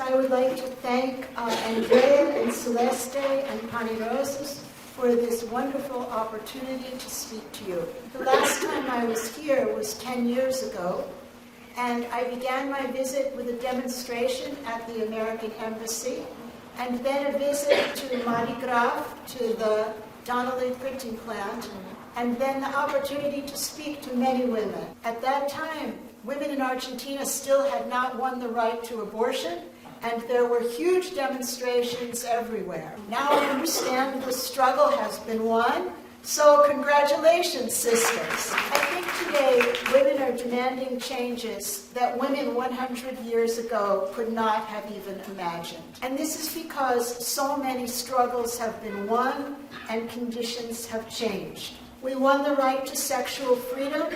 I would like to thank Andrea and Celeste and Pani Roses for this wonderful opportunity to speak to you. The last time I was here was 10 years ago, and I began my visit with a demonstration at the American Embassy, and then a visit to Mardi Gras, to the Donnelly printing plant, and then the opportunity to speak to many women. At that time, women in Argentina still had not won the right to abortion, and there were huge demonstrations everywhere. Now I understand the struggle has been won, so congratulations, sisters. I think today women are demanding changes that women 100 years ago could not have even imagined. And this is because so many struggles have been won and conditions have changed. We won the right to sexual freedom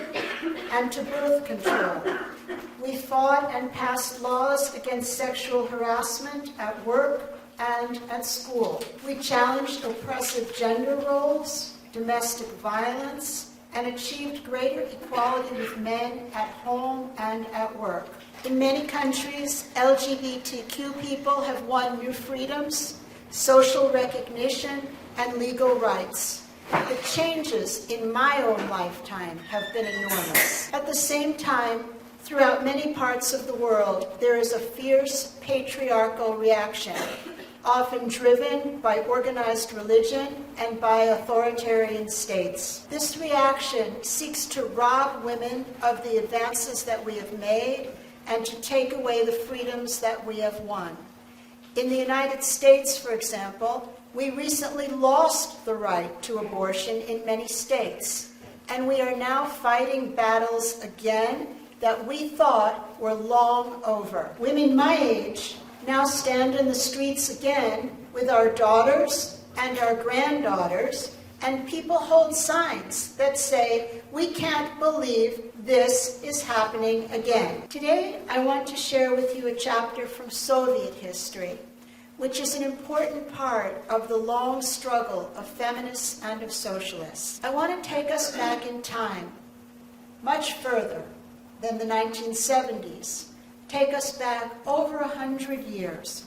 and to birth control. We fought and passed laws against sexual harassment at work and at school. We challenged oppressive gender roles, domestic violence, and achieved greater equality with men at home and at work. In many countries, LGBTQ people have won new freedoms, social recognition, and legal rights. The changes in my own lifetime have been enormous. At the same time, throughout many parts of the world, there is a fierce patriarchal reaction, often driven by organized religion and by authoritarian states. This reaction seeks to rob women of the advances that we have made and to take away the freedoms that we have won. In the United States, for example, we recently lost the right to abortion in many states, and we are now fighting battles again that we thought were long over. Women my age now stand in the streets again with our daughters and our granddaughters, and people hold signs that say, "We can't believe this is happening again." Today, I want to share with you a chapter from Soviet history, which is an important part of the long struggle of feminists and of socialists. I want to take us back in time, much further than the 1970s, take us back over 100 years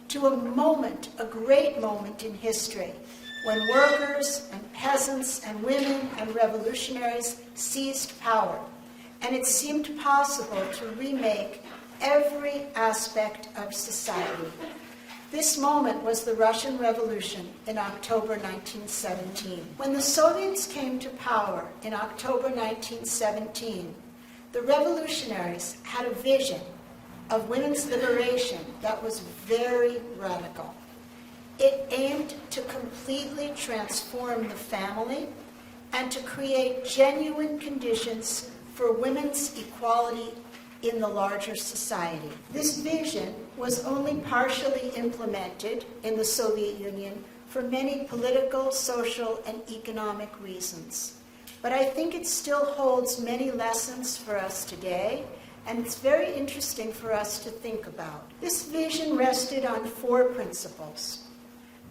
to a moment, a great moment in history, when workers and peasants and women and revolutionaries seized power, and it seemed possible to remake every aspect of society. This moment was the Russian Revolution in October 1917. When the Soviets came to power in October 1917, the revolutionaries had a vision of women's liberation that was very radical. It aimed to completely transform the family and to create genuine conditions for women's equality in the larger society. This vision was only partially implemented in the Soviet Union for many political, social, and economic reasons. But I think it still holds many lessons for us today, and it's very interesting for us to think about. This vision rested on 4 principles.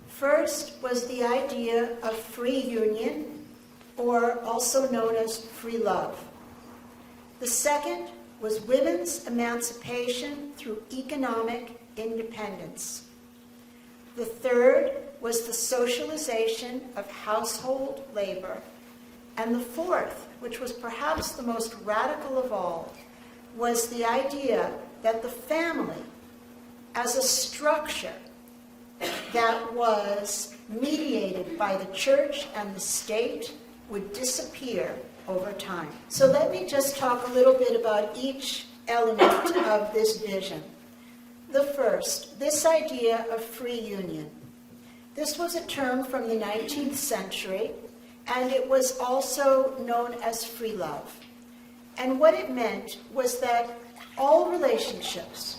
First was the idea of free union, or also known as free love. The second was women's emancipation through economic independence. The third was the socialization of household labor. And the fourth, which was perhaps the most radical of all, was the idea that the family, as a structure that was mediated by the church and the state, would disappear over time. So let me just talk a little bit about each element of this vision. The first, this idea of free union. This was a term from the 19th century, and it was also known as free love. And what it meant was that all relationships,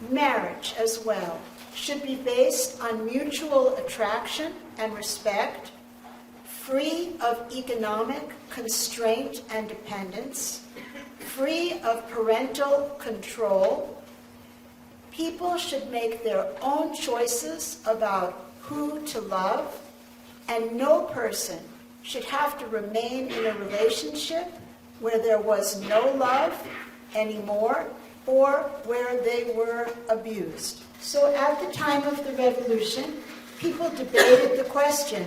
marriage as well, should be based on mutual attraction and respect, free of economic constraint and dependence, free of parental control. People should make their own choices about who to love, and no person should have to remain in a relationship where there was no love anymore, or where they were abused. So at the time of the revolution, people debated the question,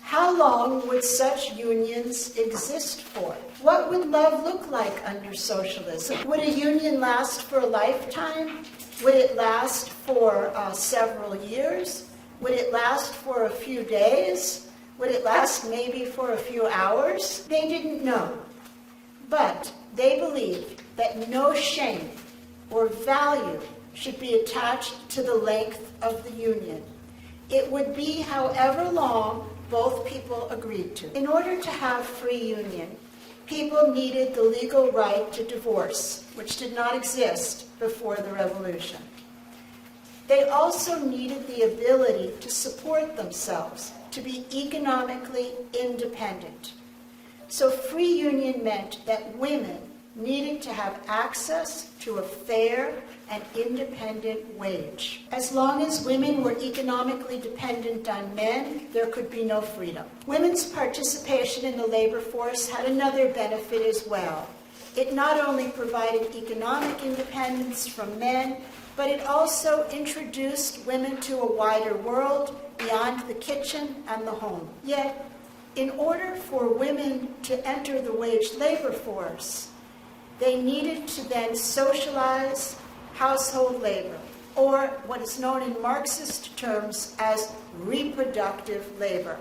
how long would such unions exist for? What would love look like under socialism? Would a union last for a lifetime? Would it last for several years? Would it last for a few days? Would it last maybe for a few hours? They didn't know. But they believed that no shame or value should be attached to the length of the union. It would be however long both people agreed to. In order to have free union, people needed the legal right to divorce, which did not exist before the revolution. They also needed the ability to support themselves, to be economically independent. So free union meant that women needed to have access to a fair and independent wage. As long as women were economically dependent on men, there could be no freedom. Women's participation in the labor force had another benefit as well. It not only provided economic independence from men, but it also introduced women to a wider world beyond the kitchen and the home. Yet, in order for women to enter the wage labor force, they needed to then socialize household labor, or what is known in Marxist terms as reproductive labor.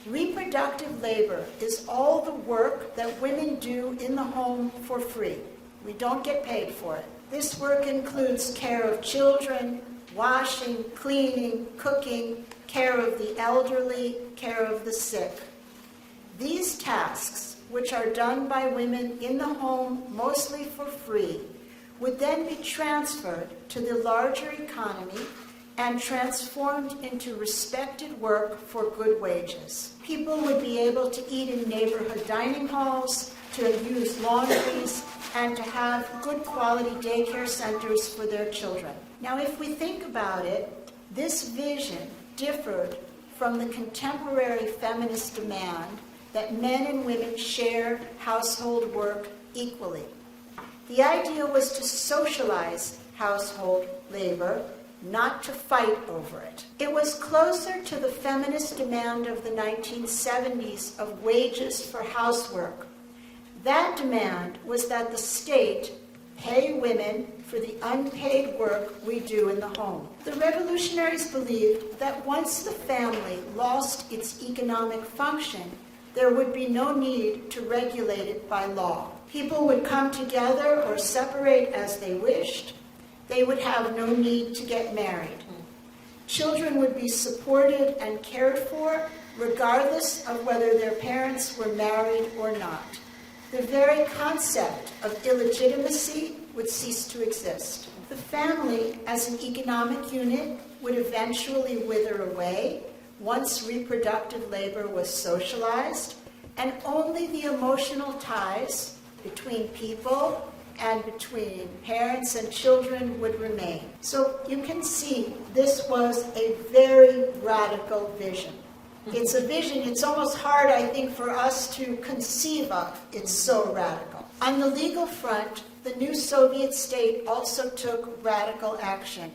Reproductive labor is all the work that women do in the home for free. We don't get paid for it. This work includes care of children, washing, cleaning, cooking, care of the elderly, care of the sick. These tasks, which are done by women in the home mostly for free, would then be transferred to the larger economy and transformed into respected work for good wages. People would be able to eat in neighborhood dining halls, to use laundries, and to have good quality daycare centers for their children. Now, if we think about it, this vision differed from the contemporary feminist demand that men and women share household work equally. The idea was to socialize household labor, not to fight over it. It was closer to the feminist demand of the 1970s of wages for housework. That demand was that the state pay women for the unpaid work we do in the home. The revolutionaries believed that once the family lost its economic function, there would be no need to regulate it by law. People would come together or separate as they wished. They would have no need to get married. Children would be supported and cared for regardless of whether their parents were married or not. The very concept of illegitimacy would cease to exist. The family as an economic unit would eventually wither away once reproductive labor was socialized, and only the emotional ties between people and between parents and children would remain. So you can see this was a very radical vision. It's a vision, it's almost hard, I think, for us to conceive of. It's so radical. On the legal front, the new Soviet state also took radical action.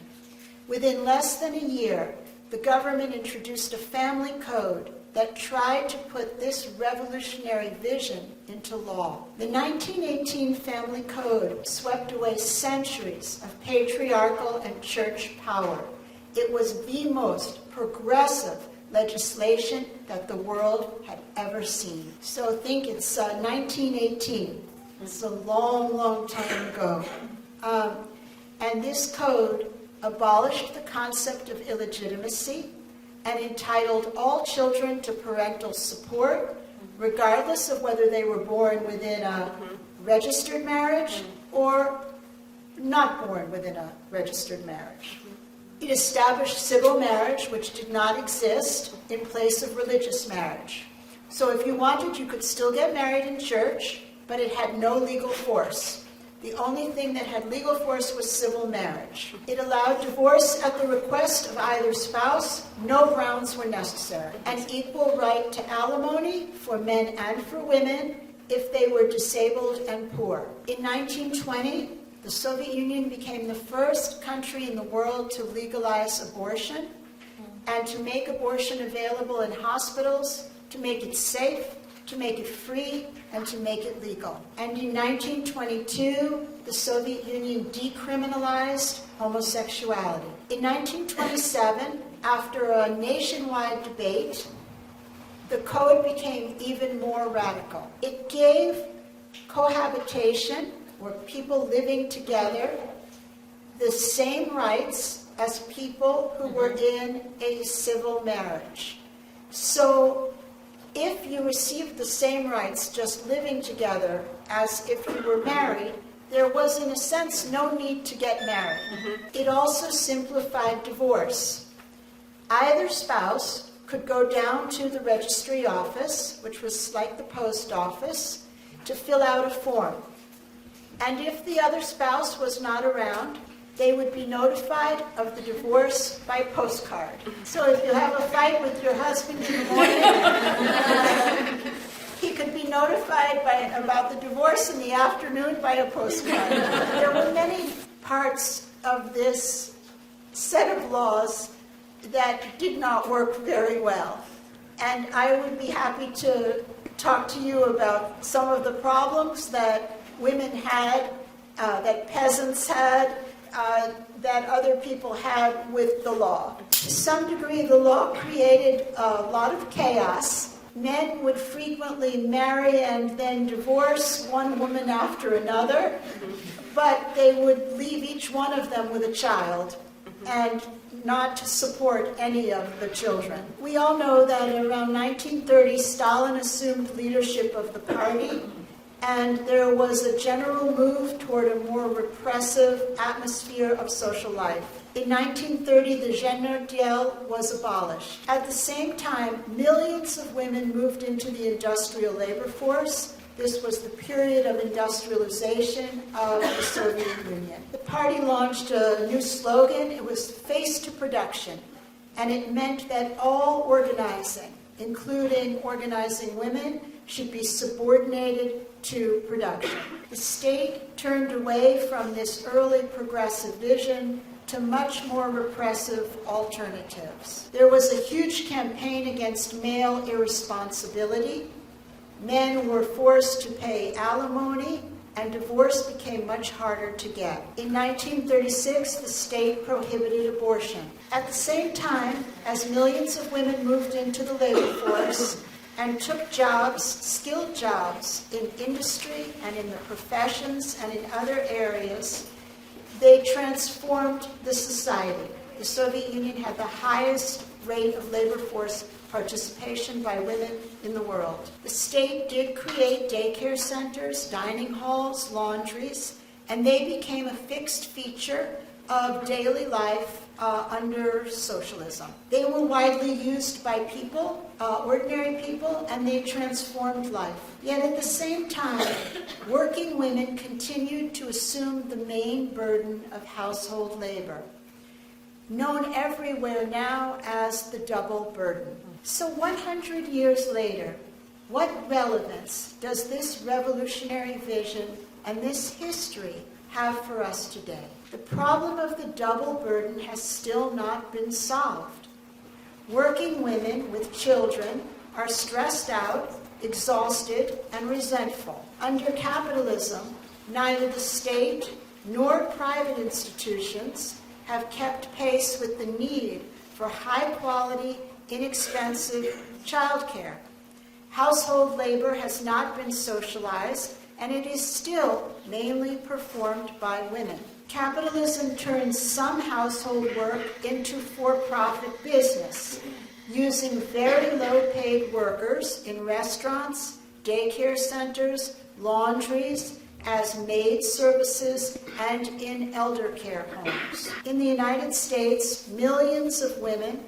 Within less than a year, the government introduced a family code that tried to put this revolutionary vision into law. The 1918 Family Code swept away centuries of patriarchal and church power. It was the most progressive legislation that the world had ever seen. So think it's 1918. It's a long, long time ago. And this code abolished the concept of illegitimacy and entitled all children to parental support, regardless of whether they were born within a registered marriage or not born within a registered marriage. It established civil marriage, which did not exist, in place of religious marriage. So if you wanted, you could still get married in church, but it had no legal force. The only thing that had legal force was civil marriage. It allowed divorce at the request of either spouse. No grounds were necessary. An equal right to alimony for men and for women if they were disabled and poor. In 1920, The Soviet Union became the first country in the world to legalize abortion and to make abortion available in hospitals, to make it safe, to make it free, and to make it legal. And in 1922, the Soviet Union decriminalized homosexuality. In 1927, after a nationwide debate, the code became even more radical. It gave cohabitation, or people living together, the same rights as people who were in a civil marriage. So if you received the same rights just living together as if you were married, there was, in a sense, no need to get married. It also simplified divorce. Either spouse could go down to the registry office, which was like the post office, to fill out a form. And if the other spouse was not around, they would be notified of the divorce by postcard. So if you have a fight with your husband in the morning, he could be notified about the divorce in the afternoon by a postcard. There were many parts of this set of laws that did not work very well. And I would be happy to talk to you about some of the problems that women had, that peasants had, that other people had with the law. To some degree, the law created a lot of chaos. Men would frequently marry and then divorce one woman after another, but they would leave each one of them with a child and not to support any of the children. We all know that around 1930, Stalin assumed leadership of the party, and there was a general move toward a more repressive atmosphere of social life. In 1930, the gender deal was abolished. At the same time, millions of women moved into the industrial labor force. This was the period of industrialization of the Soviet Union. The party launched a new slogan. It was "Face to Production," and it meant that all organizing, including organizing women, should be subordinated to production. The state turned away from this early progressive vision to much more repressive alternatives. There was a huge campaign against male irresponsibility. Men were forced to pay alimony, and divorce became much harder to get. In 1936, the state prohibited abortion. At the same time, as millions of women moved into the labor force and took jobs, skilled jobs, in industry and in the professions and in other areas, they transformed the society. The Soviet Union had the highest rate of labor force participation by women in the world. The state did create daycare centers, dining halls, laundries, and they became a fixed feature of daily life under socialism. They were widely used by people, ordinary people, and they transformed life. Yet at the same time, working women continued to assume the main burden of household labor, known everywhere now as the double burden. So 100 years later, what relevance does this revolutionary vision and this history have for us today? The problem of the double burden has still not been solved. Working women with children are stressed out, exhausted, and resentful. Under capitalism, neither the state nor private institutions have kept pace with the need for high-quality, inexpensive childcare. Household labor has not been socialized, and it is still mainly performed by women. Capitalism turns some household work into for-profit business, using very low-paid workers in restaurants, daycare centers, laundries, as maid services, and in elder care homes. In the United States, millions of women,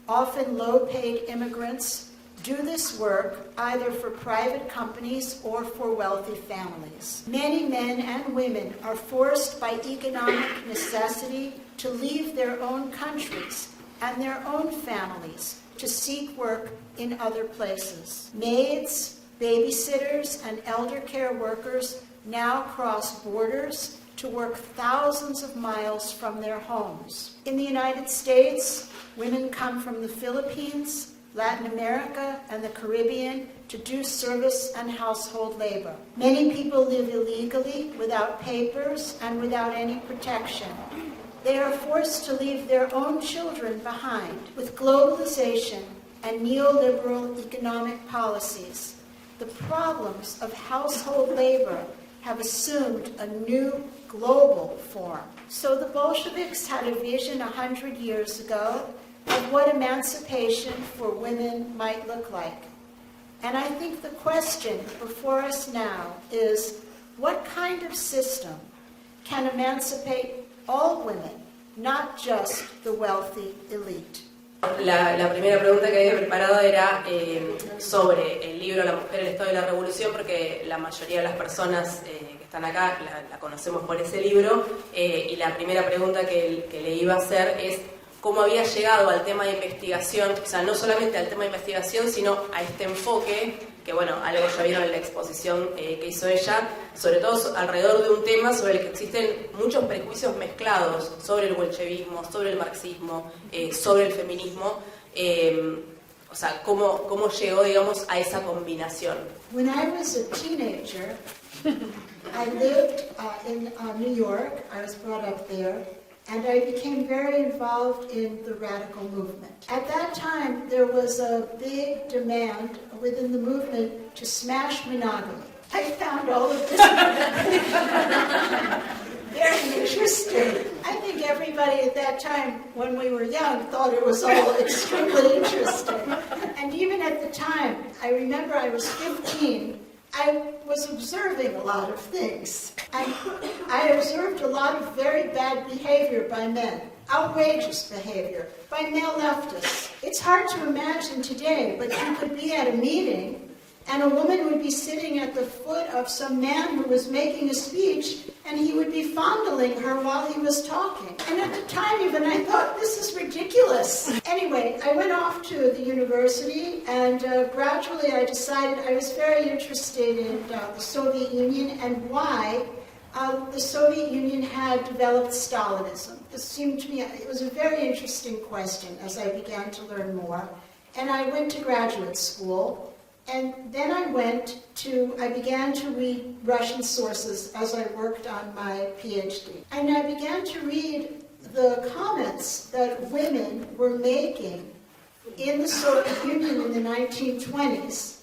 often low-paid immigrants, do this work either for private companies or for wealthy families. Many men and women are forced by economic necessity to leave their own countries and their own families to seek work in other places. Maids, babysitters, and elder care workers now cross borders to work thousands of miles from their homes. In the United States, women come from the Philippines, Latin America, and the Caribbean to do service and household labor. Many people live illegally, without papers, and without any protection. They are forced to leave their own children behind. With globalization and neoliberal economic policies, the problems of household labor have assumed a new global form. So the Bolsheviks had a vision 100 years ago of what emancipation for women might look like. And I think the question before us now is, what kind of system can emancipate all women, not just the wealthy elite? La primera pregunta que había preparado era sobre el libro La mujer, el Estado y la revolución, porque la mayoría de las personas que están acá la conocemos por ese libro, y la primera pregunta que le iba a hacer es cómo había llegado al tema de investigación, o sea, no solamente al tema de investigación, sino a este enfoque, que bueno, algo ya vieron en la exposición que hizo ella, sobre todo alrededor de un tema sobre el que existen muchos prejuicios mezclados sobre el bolchevismo, sobre el marxismo, sobre el feminismo, o sea, cómo llegó, digamos, a esa combinación. When I was a teenager, I lived in New York. I was brought up there. And I became very involved in the radical movement. At that time, there was a big demand within the movement to smash monogamy. I found all of this very interesting. I think everybody at that time, when we were young, thought it was all extremely interesting. And even at the time, I remember I was 15, I was observing a lot of things. I observed a lot of very bad behavior by men, outrageous behavior by male leftists. It's hard to imagine today, but you could be at a meeting and a woman would be sitting at the foot of some man who was making a speech, and he would be fondling her while he was talking. And at the time even I thought, this is ridiculous. Anyway, I went off to the university, and gradually I decided I was very interested in the Soviet Union and why the Soviet Union had developed Stalinism. This seemed to me, it was a very interesting question as I began to learn more. And I went to graduate school. And then I began to read Russian sources as I worked on my PhD. And I began to read the comments that women were making in the Soviet Union in the 1920s.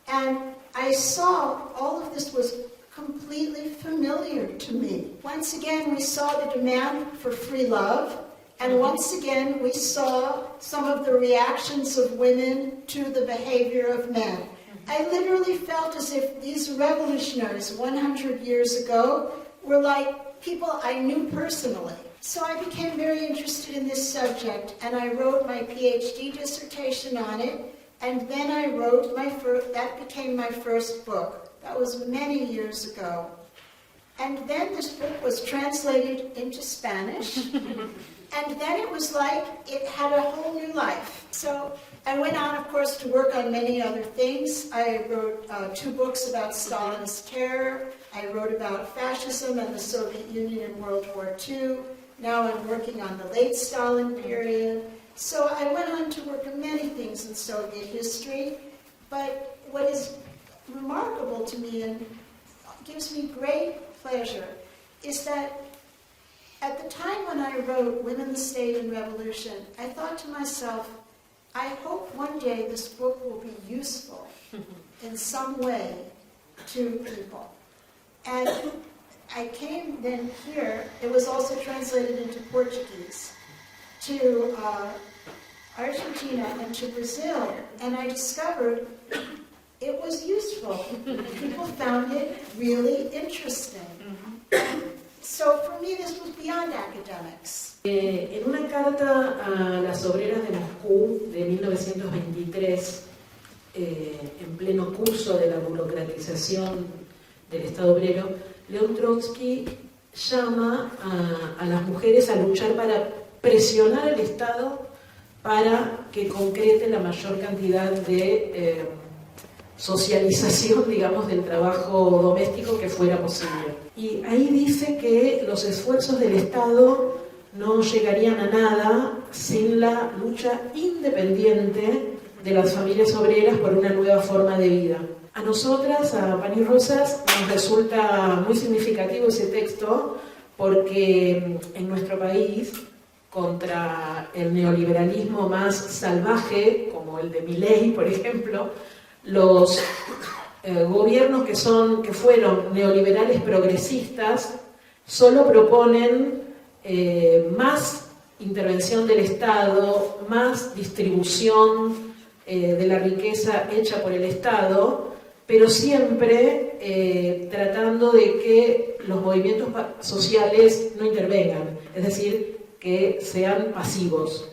And I saw all of this was completely familiar to me. Once again, we saw the demand for free love. And once again, we saw some of the reactions of women to the behavior of men. I literally felt as if these revolutionaries 100 years ago were like people I knew personally. So I became very interested in this subject, and I wrote my PhD dissertation on it, and then I wrote that became my first book. That was many years ago. And then this book was translated into Spanish. And then it was like it had a whole new life. So I went on, of course, to work on many other things. I wrote 2 books about Stalinist terror. I wrote about fascism and the Soviet Union in World War II. Now I'm working on the late Stalin period. So I went on to work on many things in Soviet history. But what is remarkable to me and gives me great pleasure is that at the time when I wrote Women, the State, and Revolution, I thought to myself, I hope one day this book will be useful in some way to people. And I came then here, it was also translated into Portuguese, to Argentina and to Brazil, and I discovered it was useful. People found it really interesting. So for me, this was beyond academics. En una carta a las obreras de Moscú de 1923, en pleno curso de la burocratización del Estado obrero, León Trotsky llama a las mujeres a luchar para presionar al Estado para que concrete la mayor cantidad de socialización, digamos, del trabajo doméstico que fuera posible. Y ahí dice que los esfuerzos del Estado no llegarían a nada sin la lucha independiente de las familias obreras por una nueva forma de vida. A nosotras, a Pan y Rosas, nos resulta muy significativo ese texto porque en nuestro país, contra el neoliberalismo más salvaje, como el de Milei, por ejemplo, los gobiernos que fueron neoliberales progresistas solo proponen más intervención del Estado, más distribución de la riqueza hecha por el Estado, pero siempre tratando de que los movimientos sociales no intervengan, es decir, que sean pasivos,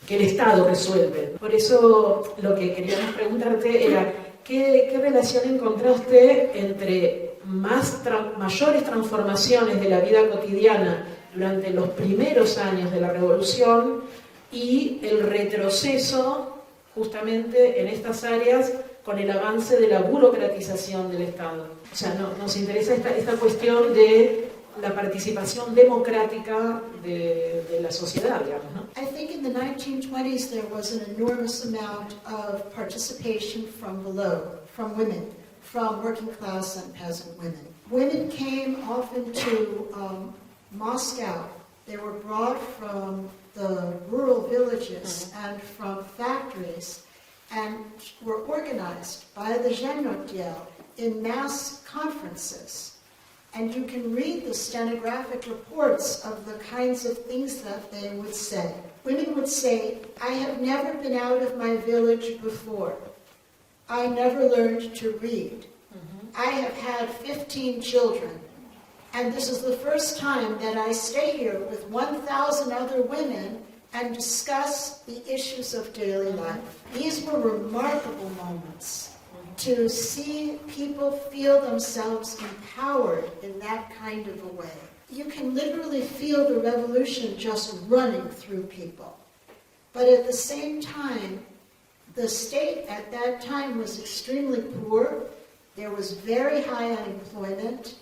que el Estado resuelve. Por eso lo que queríamos preguntarte era ¿qué relación encontraste entre mayores transformaciones de la vida cotidiana durante los primeros años de la revolución y el retroceso justamente en estas áreas con el avance de la burocratización del Estado? O sea, nos interesa esta cuestión de la participación democrática de la sociedad, digamos, ¿no? I think in the 1920s there was an enormous amount of participation from below, from women, from working class and peasant women. Women came often to Moscow. They were brought from the rural villages and from factories and were organized by the Zhenotdel in mass conferences. And you can read the stenographic reports of the kinds of things that they would say. Women would say, I have never been out of my village before. I never learned to read. I have had 15 children. And this is the first time that I stay here with 1,000 other women and discuss the issues of daily life. These were remarkable moments to see people feel themselves empowered in that kind of a way. You can literally feel the revolution just running through people. But at the same time, the state at that time was extremely poor. There was very high unemployment.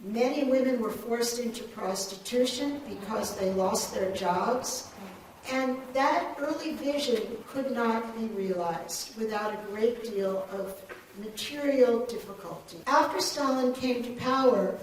Many women were forced into prostitution because they lost their jobs. And that early vision could not be realized without a great deal of material difficulty. After Stalin came to power,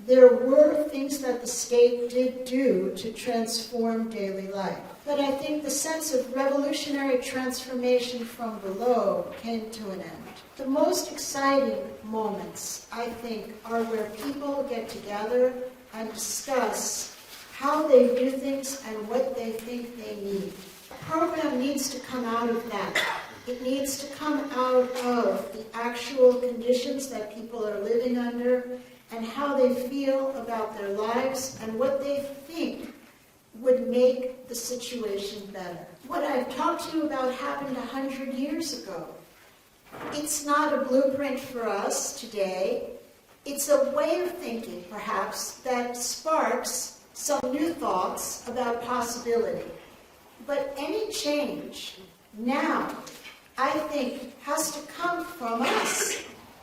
there were things that the state did do to transform daily life. But I think the sense of revolutionary transformation from below came to an end. The most exciting moments, I think, are where people get together and discuss how they do things and what they think they need. The program needs to come out of that. It needs to come out of the actual conditions that people are living under and how they feel about their lives and what they think would make the situation better. What I've talked to you about happened 100 years ago. It's not a blueprint for us today. It's a way of thinking, perhaps, that sparks some new thoughts about possibility. But any change now, I think, has to come from us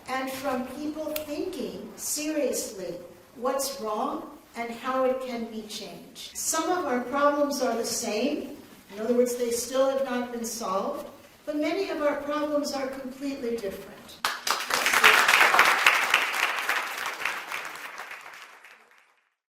and from people thinking seriously what's wrong and how it can be changed. Some of our problems are the same. In other words, they still have not been solved. But many of our problems are completely different.